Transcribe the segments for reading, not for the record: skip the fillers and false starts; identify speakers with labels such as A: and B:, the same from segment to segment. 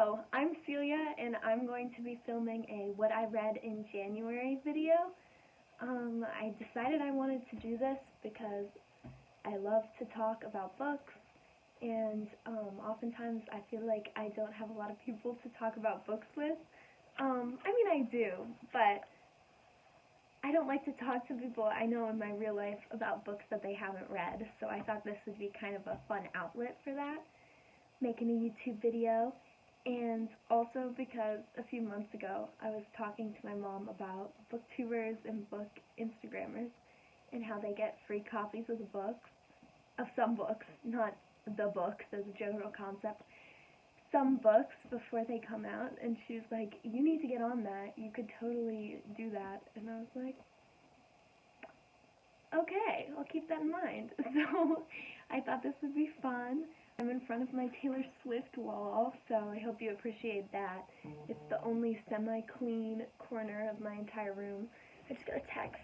A: Hello, I'm Celia, and I'm going to be filming a What I Read in January video. I decided I wanted to do this because I love to talk about books, and oftentimes I feel like I don't have a lot of people to talk about books with. I do, but I don't like to talk to people I know in my real life about books that they haven't read, so I thought this would be kind of a fun outlet for that, making a YouTube video. And also because a few months ago I was talking to my mom about booktubers and book Instagrammers and how they get free copies of the books, of some books, not the books as a general concept, some books before they come out, and she was like, you need to get on that, you could totally do that. And I was like, okay, I'll keep that in mind. So I thought this would be fun. I'm in front of my Taylor Swift wall, so I hope you appreciate that. It's the only semi-clean corner of my entire room. I just got a text.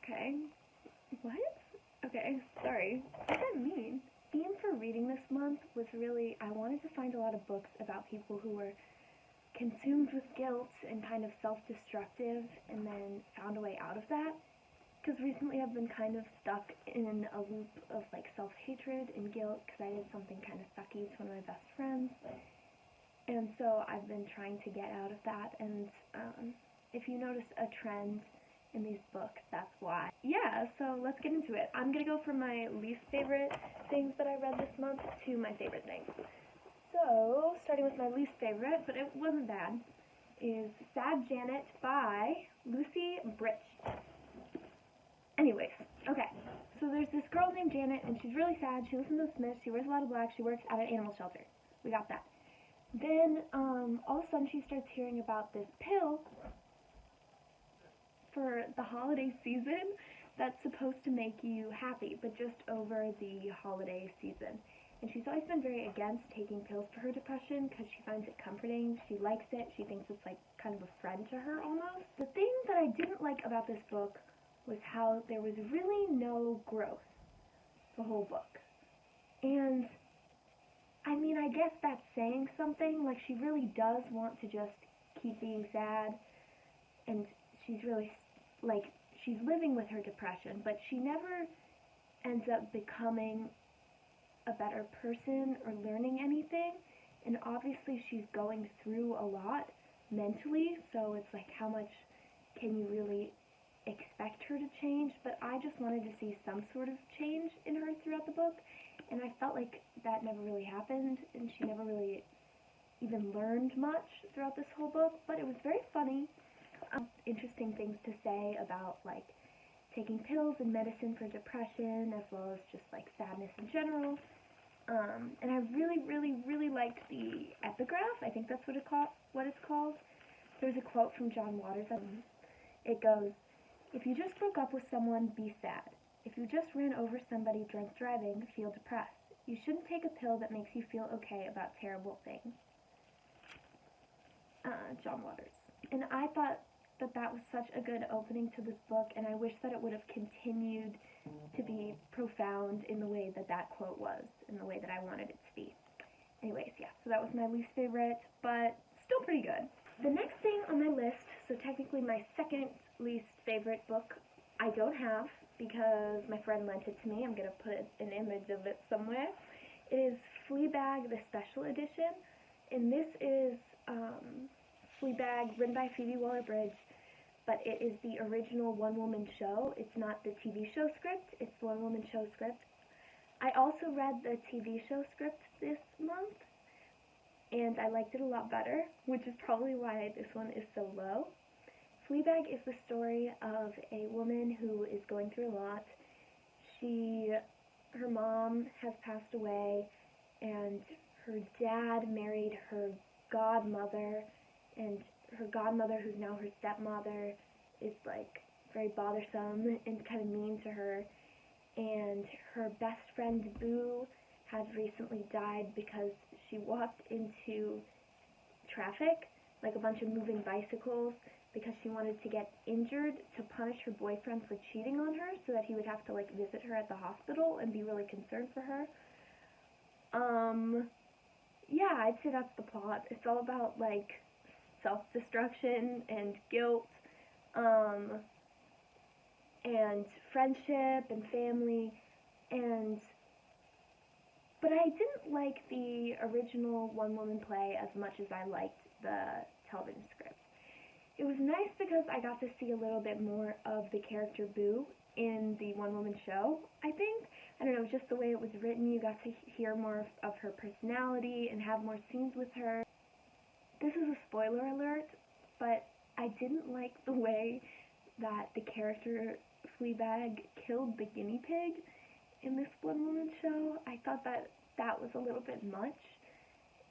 A: Okay. What? Okay, sorry. What does that mean? The theme for reading this month was really, I wanted to find a lot of books about people who were consumed with guilt and kind of self-destructive and then found a way out of that. Because recently I've been kind of stuck in a loop of like self-hatred and guilt because I did something kind of sucky to one of my best friends. And so I've been trying to get out of that, and if you notice a trend in these books, that's why. Yeah, so let's get into it. I'm going to go from my least favorite things that I read this month to my favorite things. So, starting with my least favorite, but it wasn't bad, is Sad Janet by Lucy Britch. Anyways, okay, so there's this girl named Janet, and she's really sad. She lives in the Smiths, she wears a lot of black, she works at an animal shelter. We got that. Then, all of a sudden she starts hearing about this pill for the holiday season that's supposed to make you happy, but just over the holiday season. And she's always been very against taking pills for her depression because she finds it comforting, she likes it, she thinks it's like kind of a friend to her almost. The thing that I didn't like about this book was how there was really no growth the whole book. And I mean, I guess that's saying something. Like, she really does want to just keep being sad, and she's really, like, she's living with her depression, but she never ends up becoming a better person or learning anything. And obviously she's going through a lot mentally, so it's like, how much can you really expect her to change? But I just wanted to see some sort of change in her throughout the book, and I felt like that never really happened, and she never really even learned much throughout this whole book. But it was very funny. Interesting things to say about like taking pills and medicine for depression, as well as just like sadness in general. And I really liked the epigraph. I think that's what it's called. There's a quote from John Waters. It goes, "If you just broke up with someone, be sad. If you just ran over somebody drunk driving, feel depressed. You shouldn't take a pill that makes you feel okay about terrible things." John Waters. And I thought that that was such a good opening to this book, and I wish that it would have continued to be profound in the way that that quote was, in the way that I wanted it to be. Anyways, yeah, so that was my least favorite, but still pretty good. The next thing on my list, so technically my second least favorite book, I don't have, because my friend lent it to me. I'm going to put an image of it somewhere. It is Fleabag, the special edition, and this is Fleabag, written by Phoebe Waller-Bridge, but it is the original one-woman show. It's not the TV show script, it's the one-woman show script. I also read the TV show script this month, and I liked it a lot better, which is probably why this one is so low. Fleabag is the story of a woman who is going through a lot. Her mom has passed away, and her dad married her godmother, and her godmother, who's now her stepmother, is like very bothersome and kind of mean to her. And her best friend Boo has recently died because she walked into traffic, like a bunch of moving bicycles because she wanted to get injured to punish her boyfriend for cheating on her so that he would have to like visit her at the hospital and be really concerned for her. Yeah, I'd say that's the plot. It's all about like self-destruction and guilt, and friendship and family, but I didn't like the original one-woman play as much as I liked the television script. It was nice because I got to see a little bit more of the character Boo in the one-woman show, I think. I don't know, just the way it was written, you got to hear more of her personality and have more scenes with her. This is a spoiler alert, but I didn't like the way that the character Fleabag killed the guinea pig in this one-woman show. I thought that was a little bit much,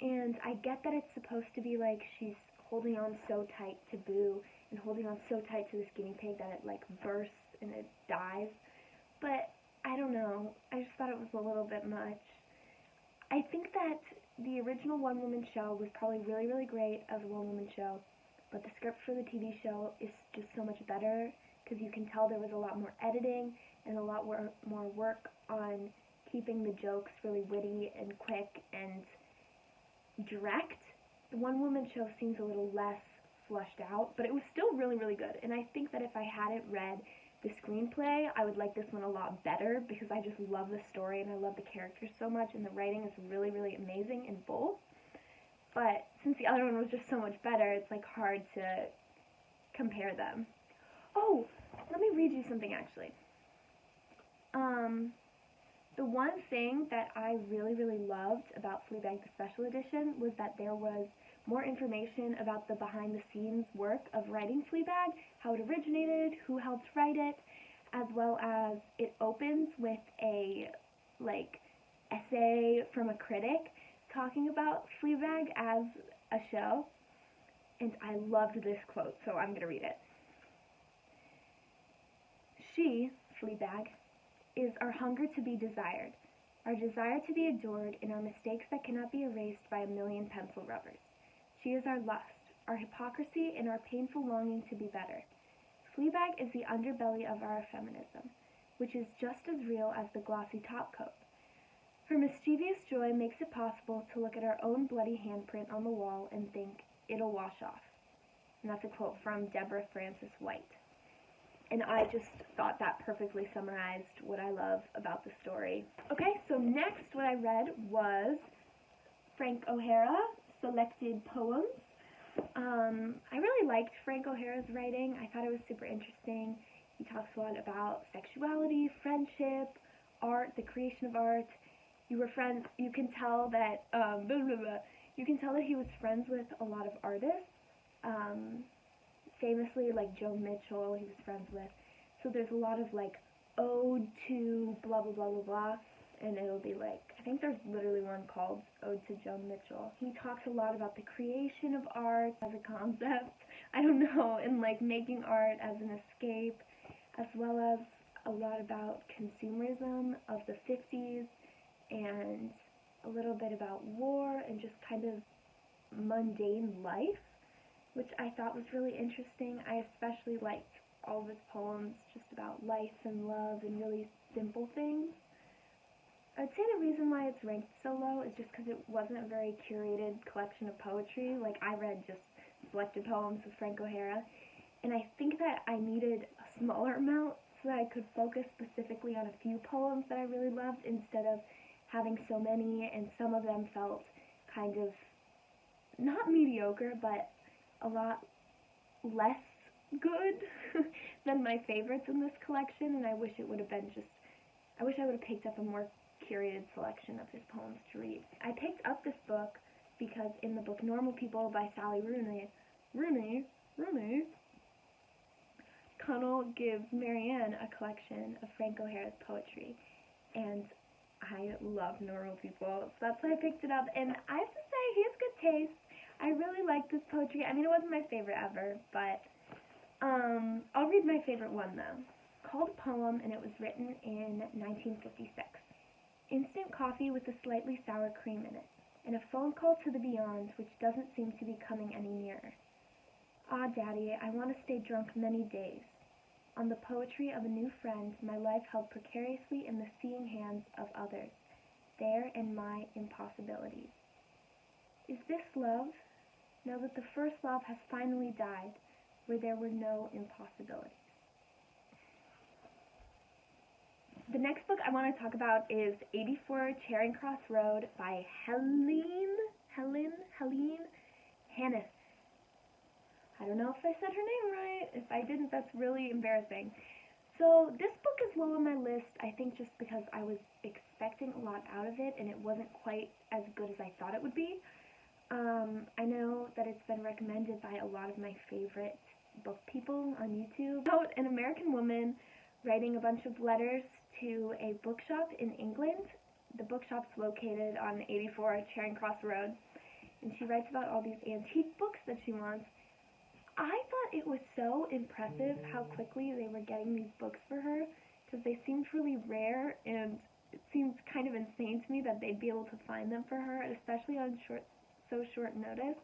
A: and I get that it's supposed to be like she's holding on so tight to Boo and holding on so tight to this guinea pig that it like bursts and it dies, but I don't know, I just thought it was a little bit much. I think that the original one-woman show was probably really, really great as a one-woman show, but the script for the TV show is just so much better, because you can tell there was a lot more editing and a lot more work on keeping the jokes really witty and quick and direct. The one-woman show seems a little less flushed out, but it was still really, really good, and I think that if I hadn't read the screenplay, I would like this one a lot better, because I just love the story and I love the characters so much, and the writing is really, really amazing in both. But since the other one was just so much better, it's like hard to compare them. Oh, let me read you something actually. The one thing that I really, really loved about Fleabag the Special Edition was that there was more information about the behind-the-scenes work of writing Fleabag, how it originated, who helped write it, as well as it opens with a, like, essay from a critic talking about Fleabag as a show, and I loved this quote, so I'm going to read it. She, Fleabag, is our hunger to be desired, our desire to be adored, and our mistakes that cannot be erased by a million pencil rubbers. She is our lust, our hypocrisy, and our painful longing to be better. Fleabag is the underbelly of our feminism, which is just as real as the glossy topcoat. Her mischievous joy makes it possible to look at our own bloody handprint on the wall and think, it'll wash off. And that's a quote from Deborah Francis White. And I just thought that perfectly summarized what I love about the story. Okay, so next what I read was Frank O'Hara, Selected Poems. I really liked Frank O'Hara's writing. I thought it was super interesting. He talks a lot about sexuality, friendship, art, the creation of art. You can tell that you can tell that he was friends with a lot of artists. Famously, like Joan Mitchell, he was friends with. So there's a lot of like ode to blah blah blah blah blah, and it'll be like, I think there's literally one called Ode to Joan Mitchell. He talks a lot about the creation of art as a concept, I don't know, and like making art as an escape, as well as a lot about consumerism of the 50s, and a little bit about war and just kind of mundane life, which I thought was really interesting. I especially liked all of his poems just about life and love and really simple things. I'd say the reason why it's ranked so low is just because it wasn't a very curated collection of poetry. Like, I read just selected poems of Frank O'Hara, and I think that I needed a smaller amount so that I could focus specifically on a few poems that I really loved instead of having so many, and some of them felt kind of not mediocre, but a lot less good than my favorites in this collection, and I wish it would have been just, I wish I would have picked up a more curated selection of his poems to read. I picked up this book because in the book Normal People by Sally Rooney, Connell gives Marianne a collection of Frank O'Hara's poetry, and I love Normal People, so that's why I picked it up, and I have to say, he has good taste. I really like this poetry. I mean, it wasn't my favorite ever, but I'll read my favorite one, though. Called a Poem, and it was written in 1956. Instant coffee with a slightly sour cream in it, and a phone call to the beyond which doesn't seem to be coming any nearer. Ah, Daddy, I want to stay drunk many days. On the poetry of a new friend, my life held precariously in the seeing hands of others, there in my impossibilities. Is this love? Now that the first love has finally died, where there were no impossibilities. The next book I want to talk about is 84 Charing Cross Road by Helene Hannes. I don't know if I said her name right. If I didn't, that's really embarrassing. So this book is low on my list, I think just because I was expecting a lot out of it and it wasn't quite as good as I thought it would be. I know that it's been recommended by a lot of my favorite book people on YouTube. About an American woman writing a bunch of letters to a bookshop in England. The bookshop's located on 84 Charing Cross Road, and she writes about all these antique books that she wants. I thought it was so impressive how quickly they were getting these books for her, because they seemed really rare, and it seems kind of insane to me that they'd be able to find them for her, especially on so short notice.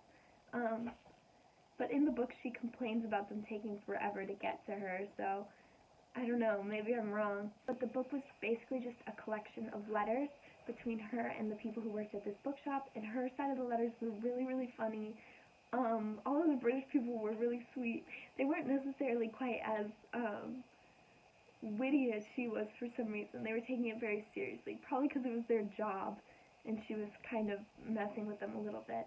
A: But in the book she complains about them taking forever to get to her, so I don't know, maybe I'm wrong. But the book was basically just a collection of letters between her and the people who worked at this bookshop, and her side of the letters were really, really funny. All of the British people were really sweet. They weren't necessarily quite as witty as she was for some reason. They were taking it very seriously, probably because it was their job, and she was kind of messing with them a little bit.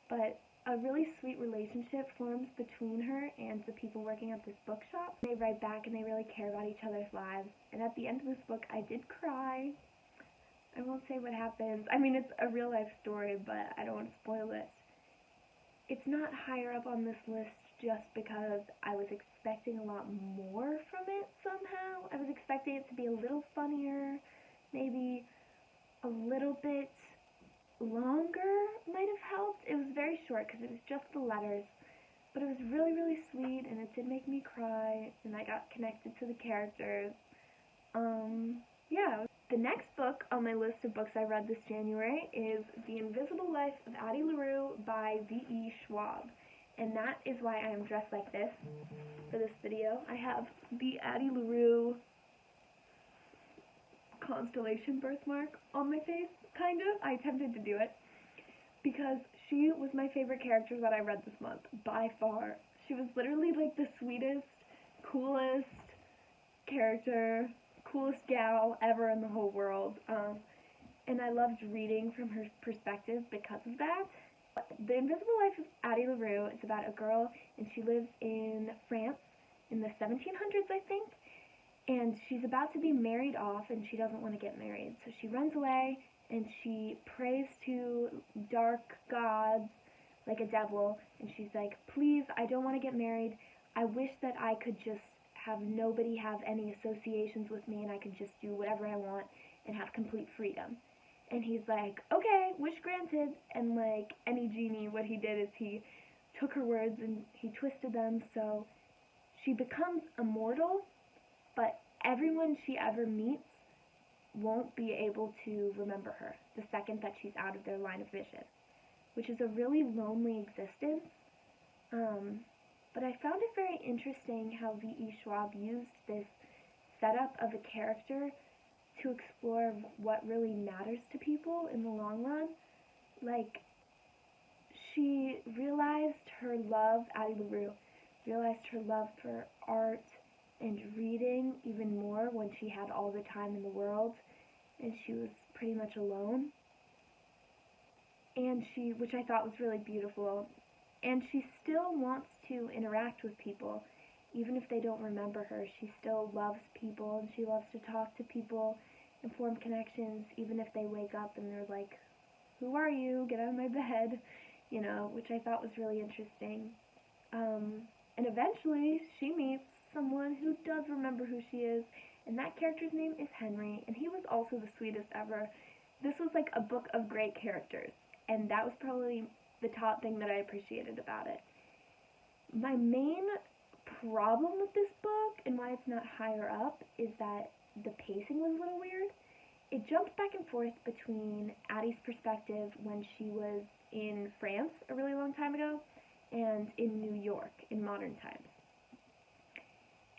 A: But a really sweet relationship forms between her and the people working at this bookshop. They write back and they really care about each other's lives. And at the end of this book, I did cry. I won't say what happens. I mean, it's a real life story, but I don't want to spoil it. It's not higher up on this list just because I was expecting a lot more from it somehow. I was expecting it to be a little funnier, maybe a little bit longer might have helped. It was very short because it was just the letters, but it was really, really sweet, and it did make me cry, and I got connected to the characters. Yeah. The next book on my list of books I read this January is The Invisible Life of Addie LaRue by V.E. Schwab, and that is why I am dressed like this for this video. I have the Addie LaRue constellation birthmark on my face, kind of. I attempted to do it because she was my favorite character that I read this month, by far. She was literally like the sweetest, coolest character, coolest gal ever in the whole world, and I loved reading from her perspective because of that. The Invisible Life of Addie LaRue is about a girl, and she lives in France in the 1700s, I think, and she's about to be married off, and she doesn't want to get married, so she runs away, and she prays to dark gods, like a devil, and she's like, please, I don't want to get married. I wish that I could just have nobody have any associations with me, and I could just do whatever I want and have complete freedom. And he's like, okay, wish granted. And like any genie, what he did is he took her words and he twisted them, so she becomes immortal, but everyone she ever meets won't be able to remember her the second that she's out of their line of vision, which is a really lonely existence. But I found it very interesting how V.E. Schwab used this setup of a character to explore what really matters to people in the long run. Like, she realized her love, Addie LaRue, realized her love for art and reading even more when she had all the time in the world and she was pretty much alone. And which I thought was really beautiful, and she still wants to interact with people, even if they don't remember her. She still loves people, and she loves to talk to people and form connections, even if they wake up and they're like, who are you? Get out of my bed, you know, which I thought was really interesting. And eventually, she meets someone who does remember who she is, and that character's name is Henry, and he was also the sweetest ever. This was like a book of great characters, and that was probably the top thing that I appreciated about it. My main problem with this book, and why it's not higher up, is that the pacing was a little weird. It jumped back and forth between Addie's perspective when she was in France a really long time ago, and in New York in modern times.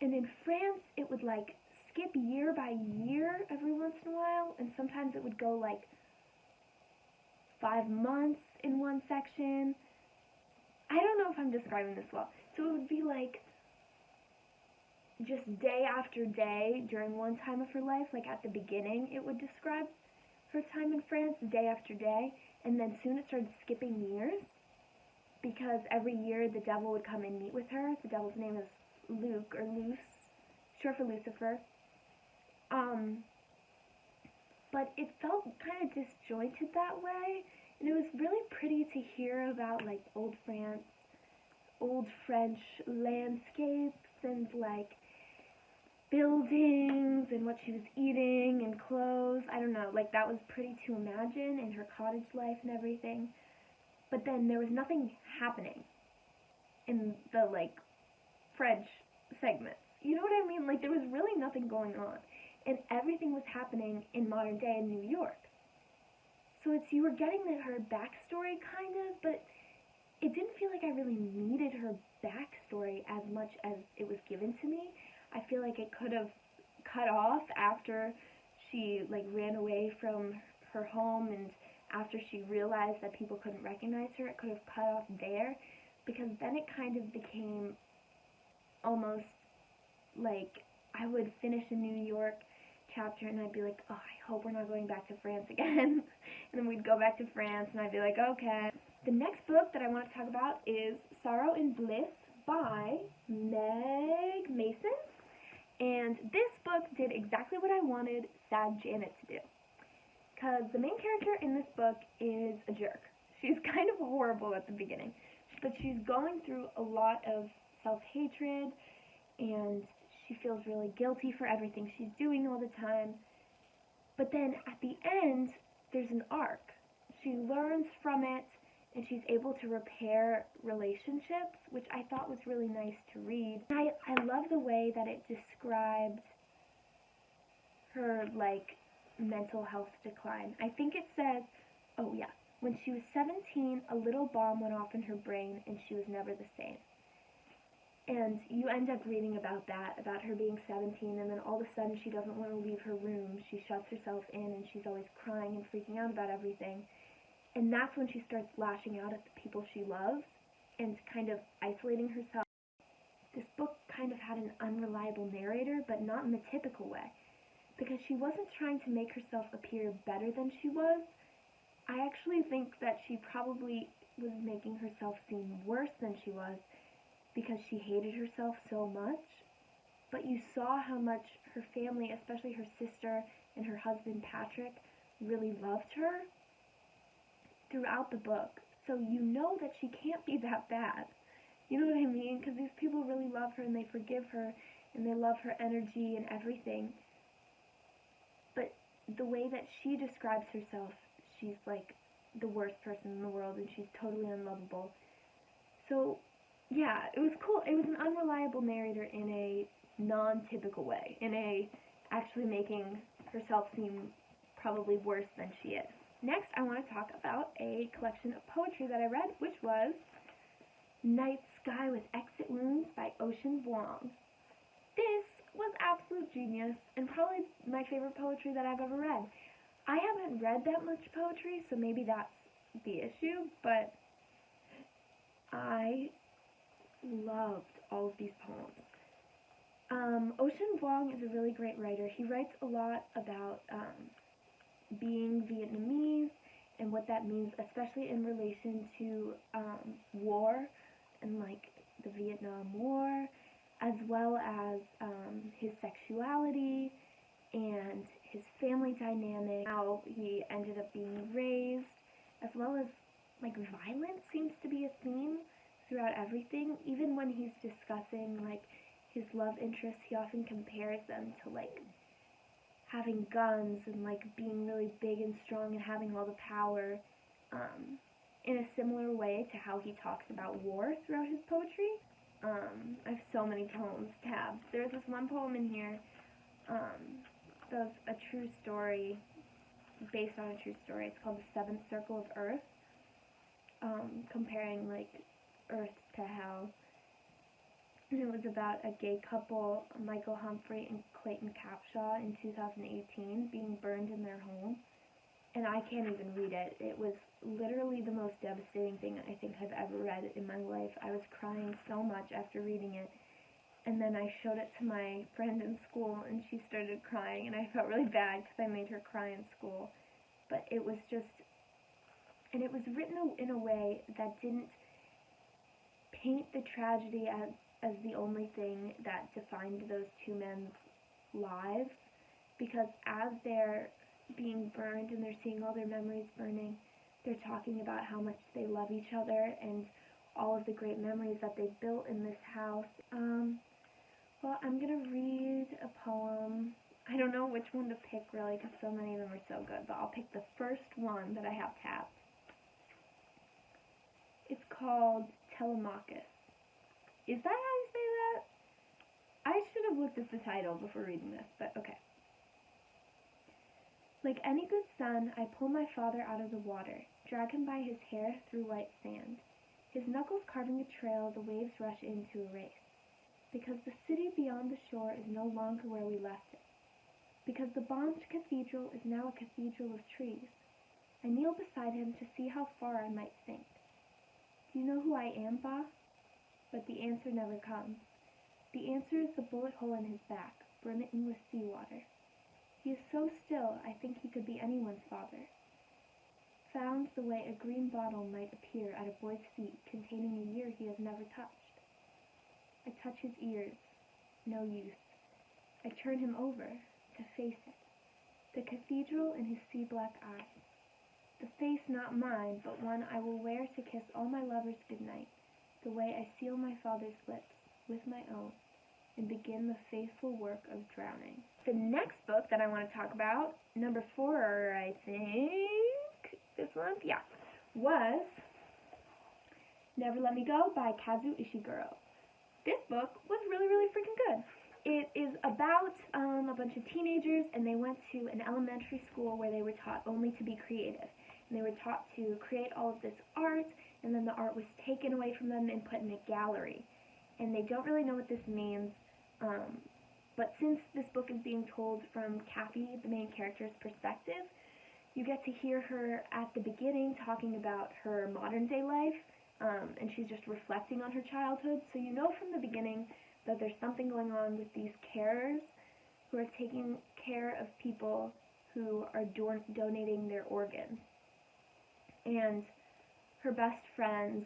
A: And in France, it would like skip year by year every once in a while, and sometimes it would go like 5 months in one section. I don't know if I'm describing this well. So it would be like just day after day during one time of her life, like at the beginning it would describe her time in France day after day, and then soon it started skipping years because every year the devil would come and meet with her. The devil's name is Luke, or Luce, short for Lucifer. But it felt kind of disjointed that way, and it was really pretty to hear about like old France, old French landscapes and like buildings and what she was eating and clothes. I don't know, like that was pretty to imagine, and her cottage life and everything. But then there was nothing happening in the like French segments. You know what I mean? Like there was really nothing going on, and everything was happening in modern day in New York. So you were getting her backstory kind of, but it didn't feel like I really needed her backstory as much as it was given to me. I feel like it could have cut off after she like ran away from her home, and after she realized that people couldn't recognize her. It could have cut off there, because then it kind of became almost like I would finish a New York chapter and I'd be like, oh, I hope we're not going back to France again. And then we'd go back to France and I'd be like, okay. The next book that I want to talk about is Sorrow and Bliss by Meg Mason. And this book did exactly what I wanted Sad Janet to do. Because the main character in this book is a jerk. She's kind of horrible at the beginning, but she's going through a lot of self-hatred, and she feels really guilty for everything she's doing all the time. But then at the end, there's an arc. She learns from it, and she's able to repair relationships, which I thought was really nice to read. I love the way that it described her, like, mental health decline. I think it says, oh yeah, when she was 17, a little bomb went off in her brain, and she was never the same. And you end up reading about that, about her being 17, and then all of a sudden she doesn't want to leave her room. She shuts herself in, and she's always crying and freaking out about everything. And that's when she starts lashing out at the people she loves and kind of isolating herself. This book kind of had an unreliable narrator, but not in the typical way, because she wasn't trying to make herself appear better than she was. I actually think that she probably was making herself seem worse than she was, because she hated herself so much. But you saw how much her family, especially her sister and her husband Patrick, really loved her throughout the book. So you know that she can't be that bad. You know what I mean? Because these people really love her, and they forgive her, and they love her energy and everything. But the way that she describes herself, she's like the worst person in the world, and she's totally unlovable. So yeah, it was cool. It was an unreliable narrator in a non-typical way, in a actually making herself seem probably worse than she is. Next, I want to talk about a collection of poetry that I read, which was Night Sky with Exit Wounds by Ocean Vuong. This was absolute genius, and probably my favorite poetry that I've ever read. I haven't read that much poetry, so maybe that's the issue, but I loved all of these poems. Ocean Vuong is a really great writer. He writes a lot about being Vietnamese and what that means, especially in relation to war and like the Vietnam War, as well as his sexuality and his family dynamic, how he ended up being raised, as well as like violence seems to be a theme throughout everything. Even when he's discussing like his love interests, he often compares them to like having guns and like being really big and strong and having all the power, in a similar way to how he talks about war throughout his poetry. I have so many poems tabs. There's this one poem in here that's a true story, based on a true story. It's called The Seventh Circle of Earth, comparing like Earth to Hell. And it was about a gay couple, Michael Humphrey and Clayton Capshaw, in 2018, being burned in their home. And I can't even read it. It was literally the most devastating thing I think I've ever read in my life. I was crying so much after reading it. And then I showed it to my friend in school, and she started crying, and I felt really bad because I made her cry in school. But it was just, and it was written in a way that didn't paint the tragedy as the only thing that defined those two men's lives, because as they're being burned and they're seeing all their memories burning, they're talking about how much they love each other and all of the great memories that they built in this house. Well, I'm going to read a poem. I don't know which one to pick, really, because so many of them are so good, but I'll pick the first one that I have tapped. It's called Telemachus. Is that how you say that? I should have looked at the title before reading this, but okay. Like any good son, I pull my father out of the water, drag him by his hair through white sand. His knuckles carving a trail the waves rush in to erase. Because the city beyond the shore is no longer where we left it. Because the bombed cathedral is now a cathedral of trees. I kneel beside him to see how far I might sink. Do you know who I am, Ba? But the answer never comes. The answer is the bullet hole in his back, brimitten with seawater. He is so still, I think he could be anyone's father. Found the way a green bottle might appear at a boy's feet containing a year he has never touched. I touch his ears. No use. I turn him over, to face it. The cathedral in his sea-black eyes. The face not mine, but one I will wear to kiss all my lovers goodnight, the way I seal my father's lips, with my own, and begin the faithful work of drowning. The next book that I want to talk about, number 4, I think, this one, yeah, was Never Let Me Go by Kazu Ishiguro. This book was really, really freaking good. It is about a bunch of teenagers, and they went to an elementary school where they were taught only to be creative. And they were taught to create all of this art, and then the art was taken away from them and put in a gallery. And they don't really know what this means, but since this book is being told from Kathy, the main character's perspective, you get to hear her at the beginning talking about her modern-day life, and she's just reflecting on her childhood. So you know from the beginning that there's something going on with these carers who are taking care of people who are donating their organs. And her best friends,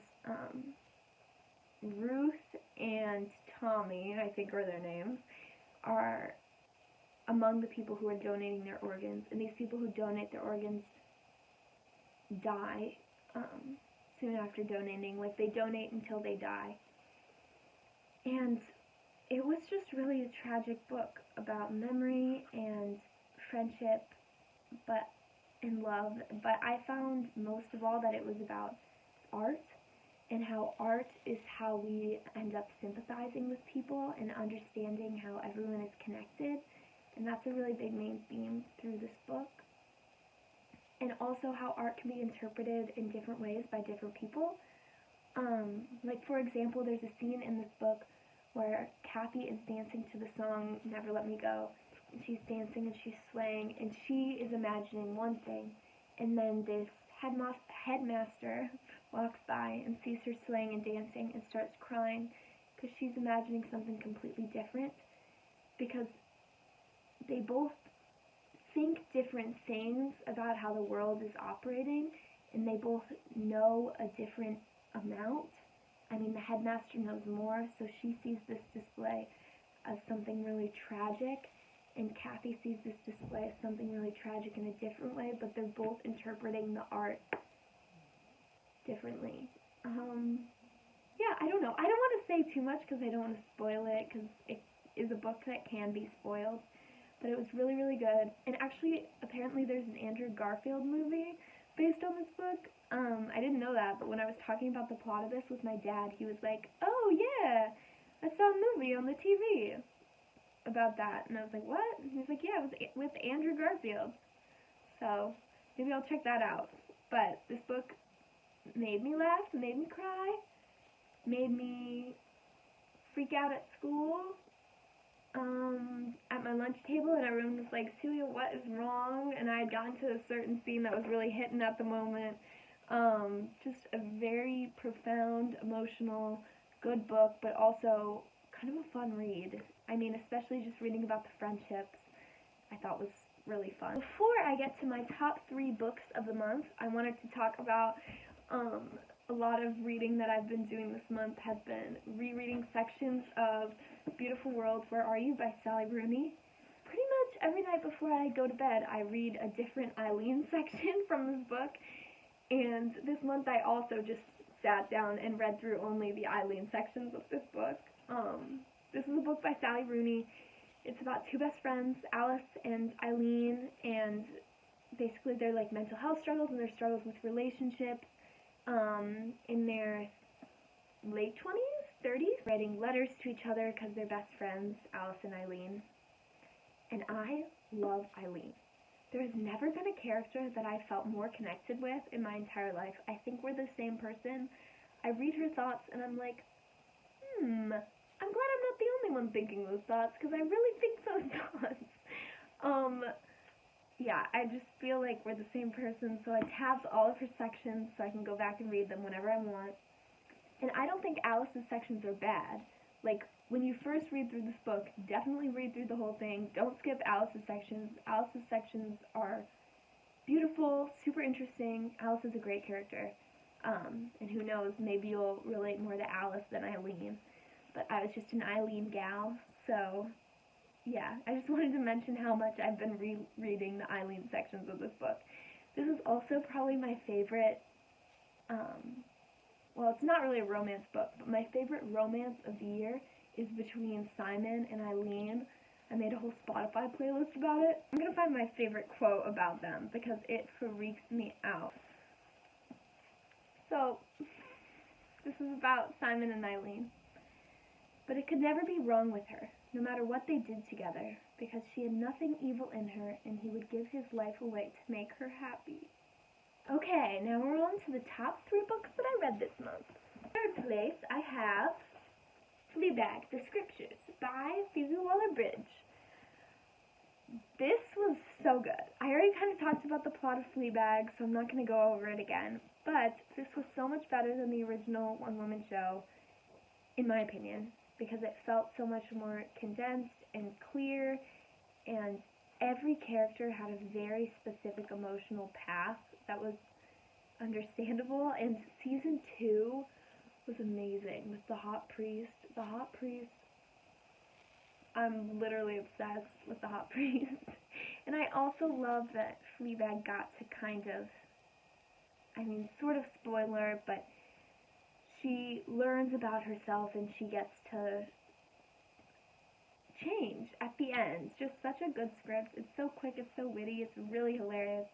A: Ruth and Tommy, I think are their names, are among the people who are donating their organs. And these people who donate their organs die soon after donating. Like, they donate until they die. And it was just really a tragic book about memory and friendship, and love. But I found most of all that it was about art, and how art is how we end up sympathizing with people and understanding how everyone is connected. And that's a really big main theme through this book. And also how art can be interpreted in different ways by different people. Like, for example, there's a scene in this book where Kathy is dancing to the song Never Let Me Go. And she's dancing and she's swaying, and she is imagining one thing. And then this headmaster walks by and sees her swaying and dancing and starts crying because she's imagining something completely different, because they both think different things about how the world is operating, and they both know a different amount. I mean, the headmaster knows more, so she sees this display as something really tragic, and Kathy sees this display as something really tragic in a different way, but they're both interpreting the art differently. Yeah, I don't know. I don't want to say too much because I don't want to spoil it, because it is a book that can be spoiled. But it was really, really good. And actually, apparently there's an Andrew Garfield movie based on this book. I didn't know that, but when I was talking about the plot of this with my dad, he was like, "Oh yeah, I saw a movie on the TV about that." And I was like, "What?" And he was like, "Yeah, it was with Andrew Garfield." So maybe I'll check that out. But this book made me laugh, made me cry, made me freak out at school, at my lunch table, and everyone was like, Celia, what is wrong? And I had gotten to a certain scene that was really hitting at the moment. Just a very profound, emotional, good book, but also kind of a fun read. I mean, especially just reading about the friendships, I thought was really fun. Before I get to my top 3 books of the month, I wanted to talk about a lot of reading that I've been doing this month has been rereading sections of Beautiful World, Where Are You by Sally Rooney. Pretty much every night before I go to bed, I read a different Eileen section from this book, and this month I also just sat down and read through only the Eileen sections of this book. This is a book by Sally Rooney. It's about 2 best friends, Alice and Eileen, and basically their like mental health struggles and their struggles with relationships in their late 20s, 30s, writing letters to each other because they're best friends, Alice and Eileen. And I love Eileen. There has never been a character that I felt more connected with in my entire life. I think we're the same person. I read her thoughts and I'm like, I'm glad I'm not the only one thinking those thoughts, because I really think those thoughts. Yeah, I just feel like we're the same person, so I tabbed all of her sections so I can go back and read them whenever I want. And I don't think Alice's sections are bad. Like, when you first read through this book, definitely read through the whole thing. Don't skip Alice's sections. Alice's sections are beautiful, super interesting. Alice is a great character. And who knows, maybe you'll relate more to Alice than Eileen. But I was just an Eileen gal, so yeah, I just wanted to mention how much I've been rereading the Eileen sections of this book. This is also probably my favorite, well, it's not really a romance book, but my favorite romance of the year is between Simon and Eileen. I made a whole Spotify playlist about it. I'm going to find my favorite quote about them because it freaks me out. So, this is about Simon and Eileen. But it could never be wrong with her, no matter what they did together, because she had nothing evil in her, and he would give his life away to make her happy. Okay, now we're on to the top 3 books that I read this month. Third place, I have Fleabag, The Scriptures by Phoebe Waller-Bridge. This was so good. I already kind of talked about the plot of Fleabag, so I'm not going to go over it again, but this was so much better than the original one-woman show, in my opinion, because it felt so much more condensed and clear, and every character had a very specific emotional path that was understandable, and season 2 was amazing with the hot priest. The hot priest, I'm literally obsessed with the hot priest. And I also love that Fleabag got to kind of, I mean, sort of spoiler, but she learns about herself and she gets to change at the end. Just such a good script. It's so quick, it's so witty, it's really hilarious.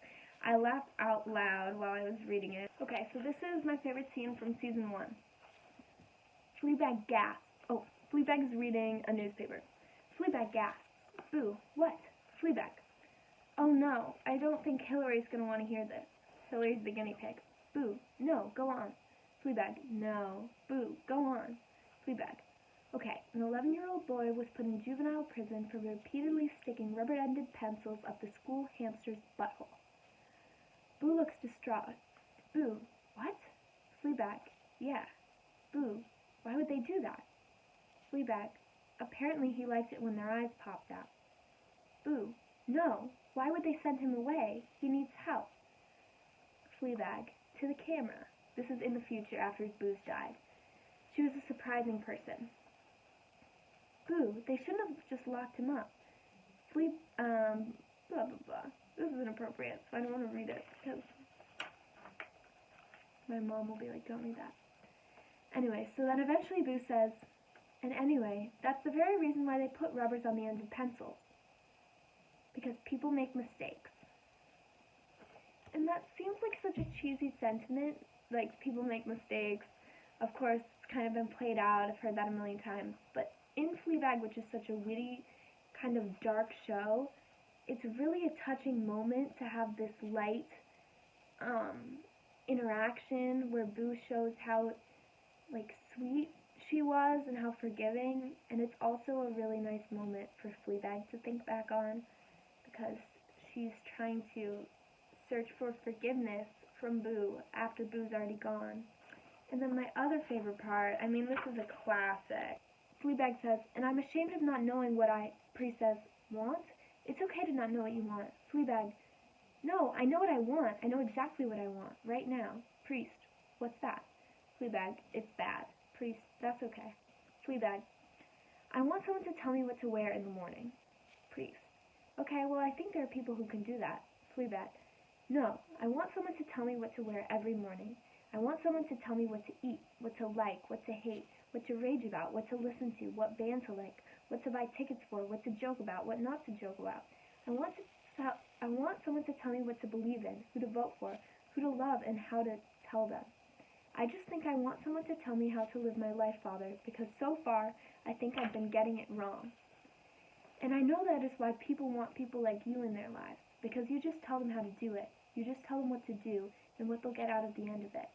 A: I laughed out loud while I was reading it. Okay, so this is my favorite scene from season 1. Fleabag gasps. Oh, Fleabag is reading a newspaper. Fleabag gasps. Boo, what? Fleabag. Oh no, I don't think Hillary's going to want to hear this. Hillary's the guinea pig. Boo, no, go on. Fleabag, no. Boo, go on. Fleabag. Okay, an 11-year-old boy was put in juvenile prison for repeatedly sticking rubber-ended pencils up the school hamster's butthole. Boo looks distraught. Boo, what? Fleabag, yeah. Boo, why would they do that? Fleabag, apparently he liked it when their eyes popped out. Boo, no, why would they send him away? He needs help. Fleabag, to the camera. This is in the future after Boo's died. She was a surprising person. Boo, they shouldn't have just locked him up. Blah, blah, blah. This is inappropriate, so I don't want to read it, because my mom will be like, don't read that. Anyway, so then eventually Boo says, and anyway, that's the very reason why they put rubbers on the ends of pencils. Because people make mistakes. And that seems like such a cheesy sentiment, like people make mistakes. Of course, it's kind of been played out, I've heard that a million times, but in Fleabag, which is such a witty, kind of dark show, it's really a touching moment to have this light interaction where Boo shows how like sweet she was and how forgiving, and it's also a really nice moment for Fleabag to think back on because she's trying to search for forgiveness from Boo after Boo's already gone. And then my other favorite part, I mean this is a classic. Fleabag says, "And I'm ashamed of not knowing what I," Priest says, "want? It's okay to not know what you want." Fleabag, "No, I know what I want. I know exactly what I want. Right now." Priest, "What's that?" Fleabag, "It's bad." Priest, "That's okay." Fleabag, "I want someone to tell me what to wear in the morning." Priest, "Okay, well I think there are people who can do that." Fleabag, "No, I want someone to tell me what to wear every morning. I want someone to tell me what to eat, what to like, what to hate, what to rage about, what to listen to, what band to like, what to buy tickets for, what to joke about, what not to joke about. I want someone to tell me what to believe in, who to vote for, who to love, and how to tell them. I just think I want someone to tell me how to live my life, Father, because so far I think I've been getting it wrong. And I know that is why people want people like you in their lives, because you just tell them how to do it. You just tell them what to do and what they'll get out of the end of it.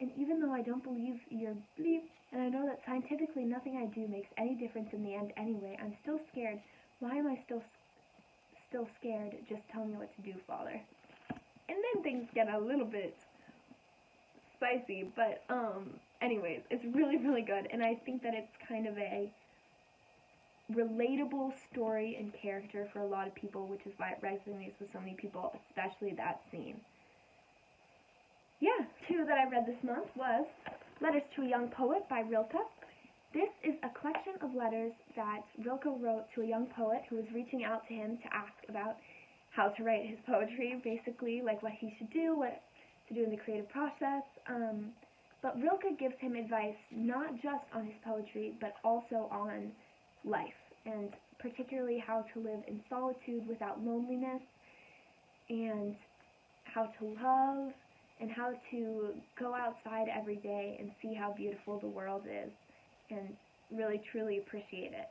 A: And even though I don't believe your bleep, and I know that scientifically nothing I do makes any difference in the end anyway, I'm still scared. Why am I still scared? Just tell me what to do, Father." And then things get a little bit spicy, but anyways, it's really, really good, and I think that it's kind of a relatable story and character for a lot of people, which is why it resonates with so many people, especially that scene. Yeah, 2 that I read this month was Letters to a Young Poet by Rilke. This is a collection of letters that Rilke wrote to a young poet who was reaching out to him to ask about how to write his poetry, basically, like what he should do, what to do in the creative process. But Rilke gives him advice not just on his poetry, but also on life, and particularly how to live in solitude without loneliness, and how to love, and how to go outside every day and see how beautiful the world is, and really truly appreciate it.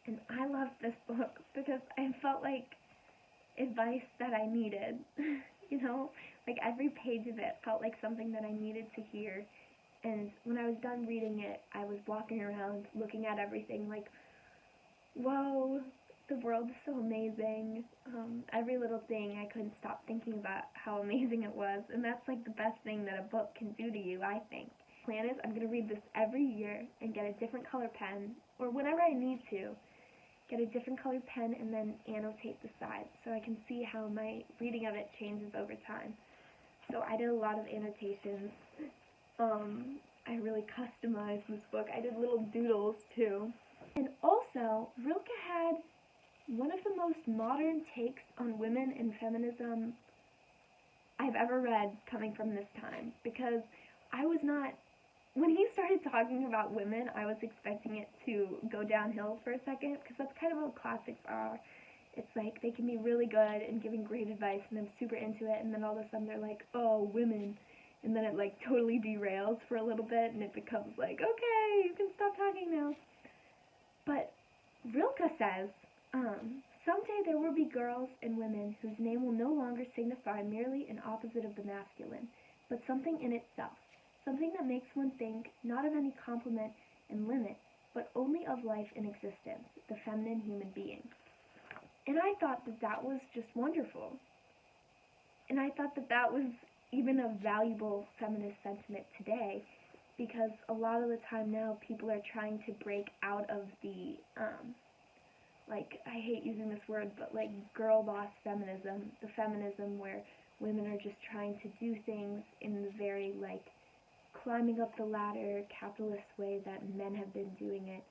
A: And I loved this book because I felt like advice that I needed, you know? Like every page of it felt like something that I needed to hear. And when I was done reading it, I was walking around looking at everything like, whoa, the world is so amazing. Every little thing, I couldn't stop thinking about how amazing it was. And that's like the best thing that a book can do to you, I think. Plan is I'm going to read this every year and get a different color pen, or whenever I need to, get a different colored pen and then annotate the sides so I can see how my reading of it changes over time. So I did a lot of annotations. I really customized this book. I did little doodles too. And also, Rilke had one of the most modern takes on women and feminism I've ever read coming from this time, because I was not, when he started talking about women, I was expecting it to go downhill for a second, because that's kind of what classics are. It's like, they can be really good and giving great advice, and I'm super into it, and then all of a sudden they're like, oh, women, and then it like totally derails for a little bit, and it becomes like, okay, you can stop talking now. But Rilke says, someday there will be girls and women whose name will no longer signify merely an opposite of the masculine, but something in itself, something that makes one think not of any complement and limit, but only of life and existence, the feminine human being. And I thought that that was just wonderful. And I thought that that was even a valuable feminist sentiment today, because a lot of the time now people are trying to break out of the, like, I hate using this word, but like girl boss feminism, the feminism where women are just trying to do things in the very, like, climbing up the ladder, capitalist way that men have been doing it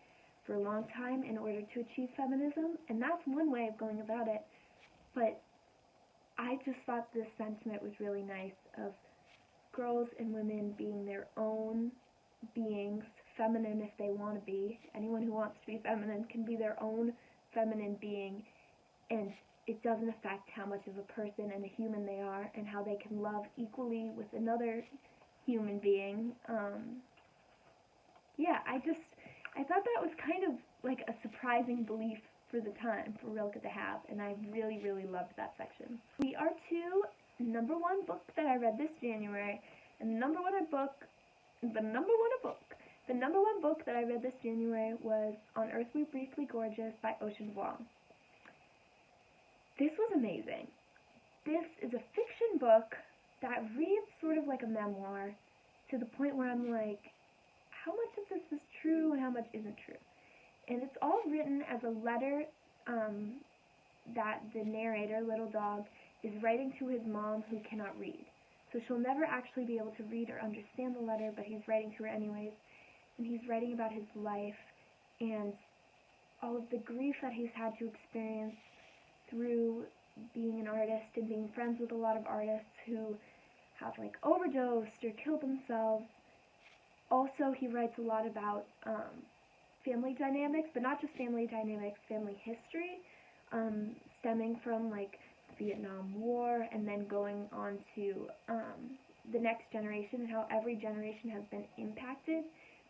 A: for a long time in order to achieve feminism, and that's one way of going about it. But I just thought this sentiment was really nice, of girls and women being their own beings, feminine if they want to be. Anyone who wants to be feminine can be their own feminine being, and it doesn't affect how much of a person and a human they are, and how they can love equally with another human being. I thought that was kind of like a surprising belief for the time for Rilke to have, and I really, really loved that section. We are to number 1 book that I read this January, and the number 1 book the number one book. The number one book that I read this January was On Earth We Briefly Gorgeous by Ocean Vuong. This was amazing. This is a fiction book that reads sort of like a memoir, to the point where I'm like, how much of this is true and how much isn't true? And it's all written as a letter that the narrator, Little Dog, is writing to his mom who cannot read. So she'll never actually be able to read or understand the letter, but he's writing to her anyways. And he's writing about his life and all of the grief that he's had to experience through being an artist and being friends with a lot of artists who have like overdosed or killed themselves. Also, he writes a lot about family dynamics, but not just family dynamics, family history, stemming from like the Vietnam War and then going on to the next generation, and how every generation has been impacted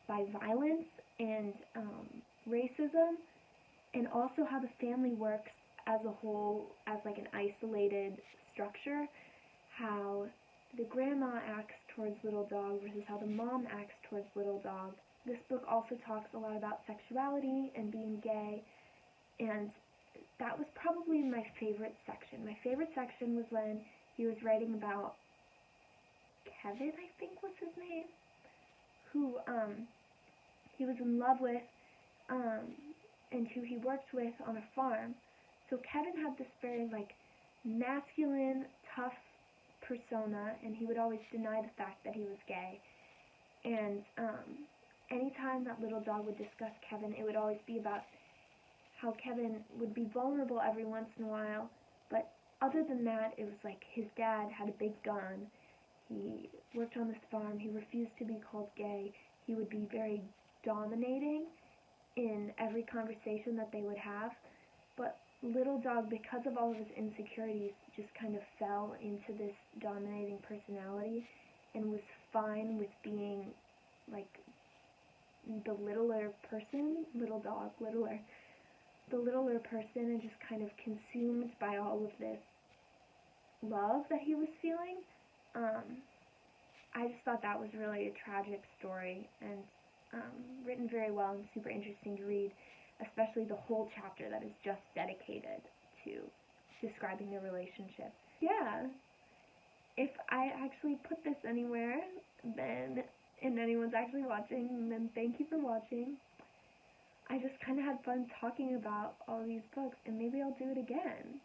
A: by violence and racism, and also how the family works as a whole, as like an isolated structure, how the grandma acts towards Little Dog versus how the mom acts towards Little Dog. This book also talks a lot about sexuality and being gay, and that was probably my favorite section. My favorite section was when he was writing about Kevin, I think was his name, who he was in love with, and who he worked with on a farm. So Kevin had this very like masculine, tough persona, and he would always deny the fact that he was gay. And anytime that Little Dog would discuss Kevin, it would always be about how Kevin would be vulnerable every once in a while, but other than that, it was like his dad had a big gun, he worked on this farm, he refused to be called gay, he would be very dominating in every conversation that they would have, but Little Dog, because of all of his insecurities, just kind of fell into this dominating personality and was fine with being like the littler person, Little Dog, littler, the littler person, and just kind of consumed by all of this love that he was feeling. I just thought that was really a tragic story, and written very well and super interesting to read, especially the whole chapter that is just dedicated to describing their relationship. Yeah, if I actually put this anywhere, then, and anyone's actually watching, then thank you for watching. I just kind of had fun talking about all these books, and maybe I'll do it again.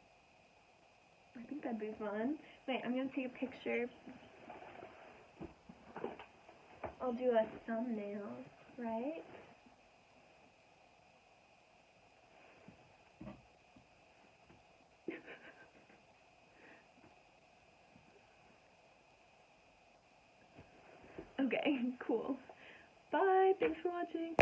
A: I think that'd be fun. Wait, I'm going to take a picture. I'll do a thumbnail, right? Okay, cool. Bye, thanks for watching.